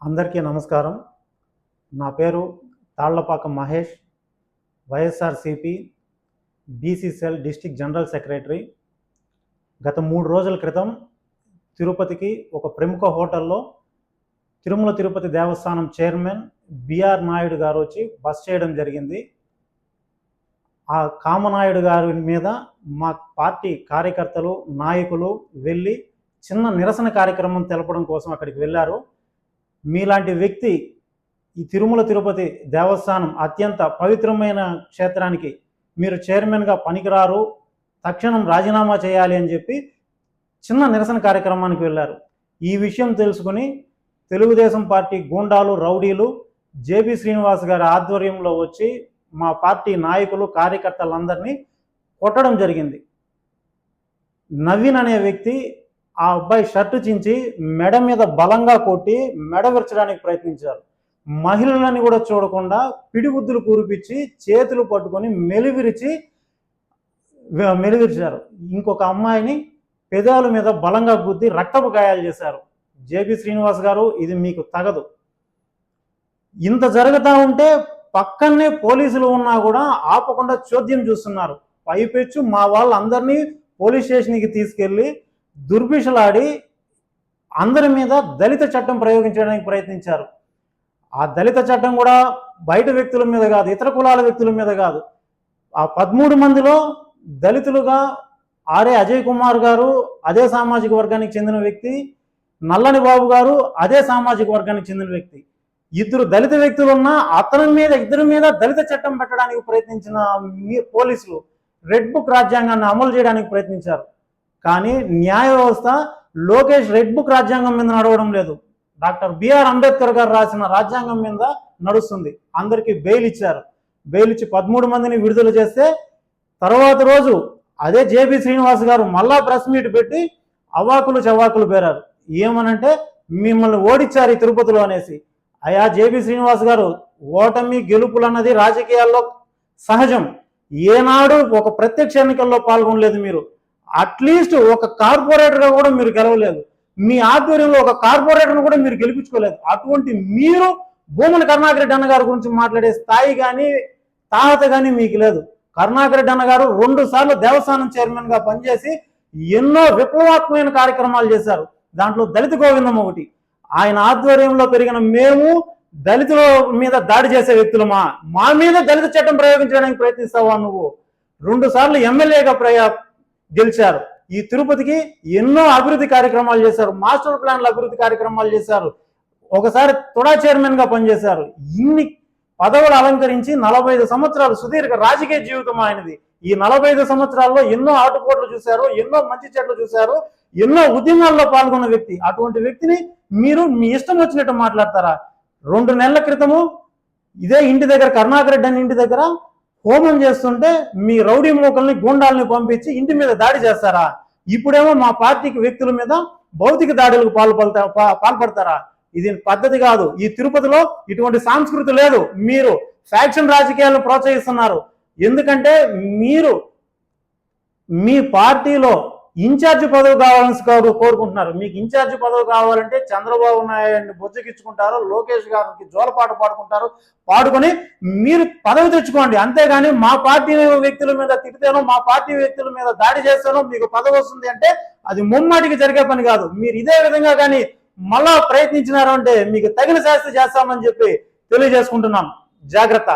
అందరికీ నమస్కారం. నా పేరు Tallapaka Mahesh, YSRCP BC cell district general secretary. గత 3 రోజుల క్రితం తిరుపతికి ఒక ప్రముఖ హోటల్లో తిరుమల తిరుపతి దేవస్థానం చైర్మన్ బిఆర్ నాయుడు గారు వచ్చి బస చేయడం జరిగింది. ఆ కామనాయుడు గారి మీద మా పార్టీ కార్యకర్తలు, నాయకులు వెళ్ళి చిన్న నిరసన కార్యక్రమం తెలపడం కోసం అక్కడికి వెళ్ళారు. మీలాంటి వ్యక్తి ఈ తిరుమల తిరుపతి దేవస్థానం అత్యంత పవిత్రమైన క్షేత్రానికి మీరు చైర్మన్గా పనికిరారు, తక్షణం రాజీనామా చేయాలి అని చెప్పి చిన్న నిరసన కార్యక్రమానికి వెళ్ళారు. ఈ విషయం తెలుసుకుని తెలుగుదేశం పార్టీ గూండాలు, రౌడీలు జేబీ శ్రీనివాస్ గారి ఆధ్వర్యంలో వచ్చి మా పార్టీ నాయకులు, కార్యకర్తలందరినీ కొట్టడం జరిగింది. నవీన్ అనే వ్యక్తి ఆ అబ్బాయి షర్టు చించి మెడ మీద బలంగా కొట్టి మెడ విరచడానికి ప్రయత్నించారు. మహిళలని కూడా చూడకుండా పిడిగుద్దులు కురిపించి చేతులు పట్టుకొని మెలివిరిచారు. ఇంకొక అమ్మాయిని పెదాల మీద బలంగా గుద్ది రక్తపు గాయాలు చేశారు. జేబీ శ్రీనివాస్ గారు, ఇది మీకు తగదు. ఇంత జరుగుతూ ఉంటే పక్కనే పోలీసులు ఉన్నా కూడా ఆపకుండా చోద్యం చూస్తున్నారు. పైపెచ్చు మా వాళ్ళందరినీ పోలీస్ స్టేషన్కి తీసుకెళ్ళి దుర్భిషలాడి అందరి మీద దళిత చట్టం ప్రయోగించడానికి ప్రయత్నించారు. ఆ దళిత చట్టం కూడా బయట వ్యక్తుల మీద కాదు, ఇతర కులాల వ్యక్తుల మీద కాదు. ఆ 13 మందిలో దళితులుగా ఆర్ఏ అజయ్ కుమార్ గారు అదే సామాజిక వర్గానికి చెందిన వ్యక్తి, నల్లని బాబు గారు అదే సామాజిక వర్గానికి చెందిన వ్యక్తి. ఇద్దరు దళిత వ్యక్తులు ఉన్నా ఇద్దరి మీద దళిత చట్టం పెట్టడానికి ప్రయత్నించిన పోలీసులు రెడ్ బుక్ రాజ్యాంగాన్ని అమలు చేయడానికి ప్రయత్నించారు. కానీ న్యాయ వ్యవస్థ లోకేష్ రెడ్ బుక్ రాజ్యాంగం మీద నడవడం లేదు, డాక్టర్ బిఆర్ అంబేద్కర్ గారు రాసిన రాజ్యాంగం మీద నడుస్తుంది. అందరికీ బెయిల్ ఇచ్చారు. బెయిల్ ఇచ్చి 13 మందిని విడుదల చేస్తే తర్వాత రోజు అదే జేబీ శ్రీనివాస్ గారు మళ్ళా ప్రెస్ మీట్ పెట్టి అవాకులు చవాకులు పేరారు. ఏమనంటే మిమ్మల్ని ఓడించారు ఈ తిరుపతిలో అనేసి. అయ్యా జేబీ శ్రీనివాస్ గారు, ఓటమి గెలుపులు అన్నది రాజకీయాల్లో సహజం. ఏనాడు ఒక ప్రత్యక్ష ఎన్నికల్లో పాల్గొనలేదు మీరు. అట్లీస్ట్ ఒక కార్పొరేటర్గా కూడా మీరు గెలవలేదు. మీ ఆధ్వర్యంలో ఒక కార్పొరేటర్ను కూడా మీరు గెలిపించుకోలేదు. అటువంటి మీరు భూమన కరుణాకర్ రెడ్డి అన్న గారి గురించి మాట్లాడే స్థాయి కానీ తాహత కానీ మీకు లేదు. కరుణాకర్ రెడ్డి అన్న గారు 2 సార్లు దేవస్థానం చైర్మన్ గా పనిచేసి ఎన్నో విప్లవాత్మకమైన కార్యక్రమాలు చేశారు. దాంట్లో దళిత గోవిందం ఒకటి. ఆయన ఆధ్వర్యంలో పెరిగిన మేము దళితుల మీద దాడి చేసే వ్యక్తులమా? మా మీద దళిత చట్టం ప్రయోగించడానికి ప్రయత్నిస్తావా? నువ్వు 2 సార్లు ఎమ్మెల్యేగా గెలిచారు. ఈ తిరుపతికి ఎన్నో అభివృద్ధి కార్యక్రమాలు చేశారు, మాస్టర్ ప్లాన్ల అభివృద్ధి కార్యక్రమాలు చేశారు. ఒకసారి తుడా చైర్మన్ గా పనిచేశారు. ఇన్ని పదవులు అలంకరించి 45 సంవత్సరాలు సుదీర్ఘ రాజకీయ జీవితం ఆయనది. ఈ 45 సంవత్సరాల్లో ఎన్నో ఆటుపోట్లు చూశారు, ఎన్నో మంచి చెట్లు చూశారు, ఎన్నో ఉద్యమాల్లో పాల్గొన్న వ్యక్తి. అటువంటి వ్యక్తిని మీరు మీ ఇష్టం వచ్చినట్టు మాట్లాడతారా? 2 నెలల క్రితము ఇదే ఇంటి దగ్గర, కరుణాకర్ రెడ్డి అని ఇంటి దగ్గర హోమం చేస్తుంటే మీ రౌడీ మూకల్ని, గూండాలని పంపించి ఇంటి మీద దాడి చేస్తారా? ఇప్పుడేమో మా పార్టీకి వ్యక్తుల మీద భౌతిక దాడులకు పాల్పడతారా? ఇది పద్ధతి కాదు. ఈ తిరుపతిలో ఇటువంటి సంస్కృతి లేదు. మీరు ఫ్యాక్షన్ రాజకీయాలను ప్రోత్సహిస్తున్నారు. ఎందుకంటే మీరు మీ పార్టీలో ఇన్ఛార్జ్ పదవి కావాలని కోరుకుంటున్నారు. మీకు ఇన్ఛార్జ్ పదవి కావాలంటే చంద్రబాబు నాయుడిని బొజ్జకిచ్చుకుంటారు, లోకేష్ గారికి జోలపాట పాడుకొని మీరు పదవి తెచ్చుకోండి. అంతేగాని మా పార్టీ వ్యక్తుల మీద తిడితేనో, మా పార్టీ వ్యక్తుల మీద దాడి చేస్తేనో మీకు పదవి వస్తుంది అంటే అది ముమ్మాటికి జరిగే పని కాదు. మీరు ఇదే విధంగా కానీ మళ్ళా ప్రయత్నించినారు అంటే మీకు తగిన శాస్తి చేస్తామని చెప్పి తెలియజేసుకుంటున్నాం. జాగ్రత్త.